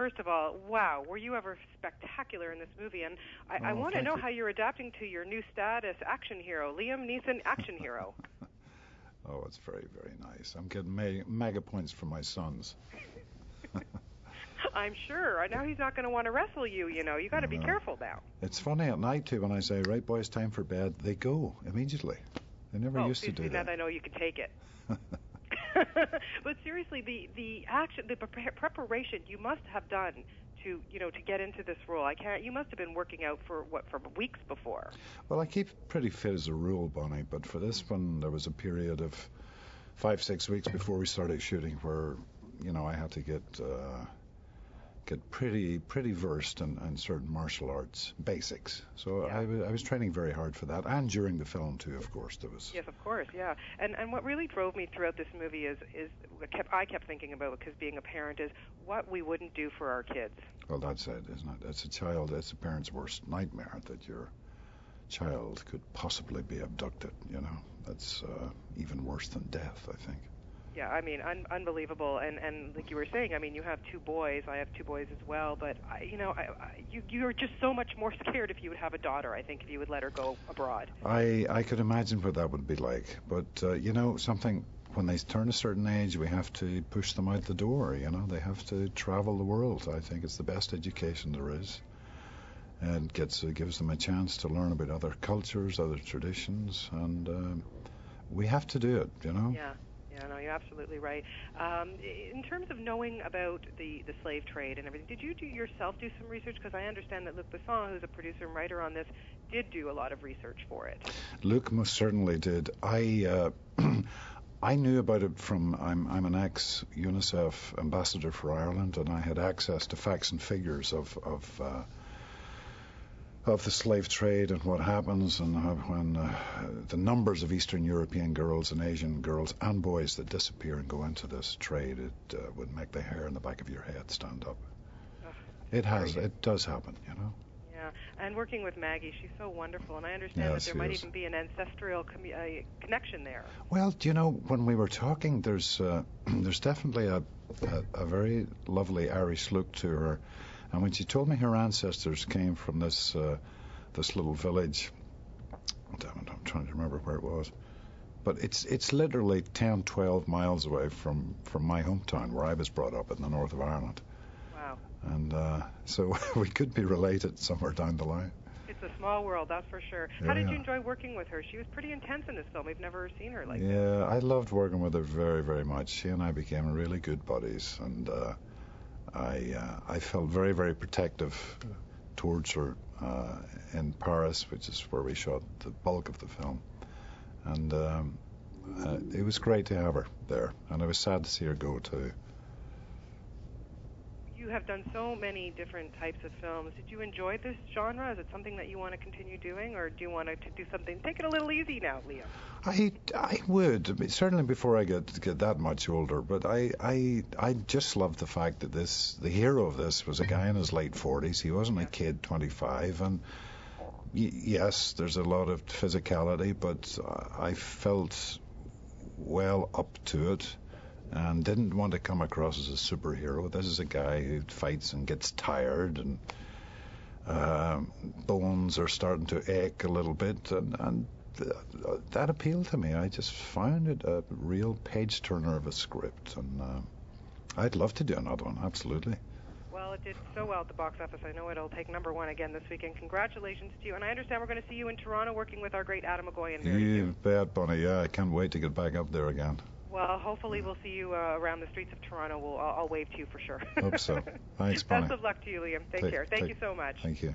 first of all, wow, were you ever spectacular in this movie? And I want to know how you're adapting to your new status, action hero, Liam Neeson, action hero. Oh, it's very, very nice. I'm getting mega points for my sons. I'm sure. Now he's not going to want to wrestle you, you know. You got to be careful now. It's funny at night, too, when I say, right, boys, time for bed, they go immediately. They never used to do that. Now that I know you can take it. But seriously, the action, the preparation you must have done to get into this role. You must have been working out for weeks before. Well, I keep pretty fit as a rule, Bonnie, but for this one, there was a period of 5-6 weeks before we started shooting where, I had to get pretty versed in certain martial arts basics. So yeah. I was training very hard for that, and during the film too, of course. There was. Yes, of course, yeah. And what really drove me throughout this movie is I kept thinking about, because being a parent, is what we wouldn't do for our kids. Well, that's it, isn't it? That's a parent's worst nightmare, that your child could possibly be abducted. That's even worse than death, I think. Yeah, I mean, unbelievable. And like you were saying, I mean, you have 2 boys. I have 2 boys as well. But, you're just so much more scared if you would have a daughter, I think, if you would let her go abroad. I could imagine what that would be like. But, something, when they turn a certain age, we have to push them out the door. They have to travel the world. I think it's the best education there is. And gives them a chance to learn about other cultures, other traditions. And we have to do it, Yeah. Yeah, no, you're absolutely right. In terms of knowing about the slave trade and everything, did you yourself do some research? Because I understand that Luc Besson, who's a producer and writer on this, did do a lot of research for it. Luc most certainly did. I knew about it from, I'm an ex-UNICEF ambassador for Ireland, and I had access to facts and figures of the slave trade and what happens, and when the numbers of Eastern European girls and Asian girls and boys that disappear and go into this trade, it would make the hair on the back of your head stand up. It does happen, Yeah, and working with Maggie, she's so wonderful, and I understand that there might even be an ancestral connection there. Well, when we were talking, there's definitely a very lovely Irish look to her. And when she told me her ancestors came from this little village, damn it, I'm trying to remember where it was, but it's literally 10, 12 miles away from my hometown, where I was brought up in the north of Ireland. Wow. And so we could be related somewhere down the line. It's a small world, that's for sure. Yeah, How did you enjoy working with her? She was pretty intense in this film. We've never seen her like that. Yeah, I loved working with her very, very much. She and I became really good buddies, and I felt very, very protective towards her in Paris, which is where we shot the bulk of the film. And it was great to have her there, and I was sad to see her go too. You have done so many different types of films. Did you enjoy this genre? Is it something that you want to continue doing, or do you want to do something? Take it a little easy now, Liam. I would, certainly before I get that much older. But I just love the fact that the hero of this was a guy in his late 40s. He wasn't a kid, 25, and yes, there's a lot of physicality, but I felt well up to it. And didn't want to come across as a superhero. This is a guy who fights and gets tired, and bones are starting to ache a little bit, and that appealed to me. I just found it a real page-turner of a script, and I'd love to do another one, absolutely. Well, it did so well at the box office. I know it'll take #1 again this weekend. Congratulations to you. And I understand we're going to see you in Toronto working with our great Adam McGoyan very soon. You bet, Bonnie. Yeah, I can't wait to get back up there again. Well, hopefully we'll see you around the streets of Toronto. I'll wave to you for sure. Hope so. Thanks, Bonnie. Best of luck to you, Liam. Take care. Thank you so much. Thank you.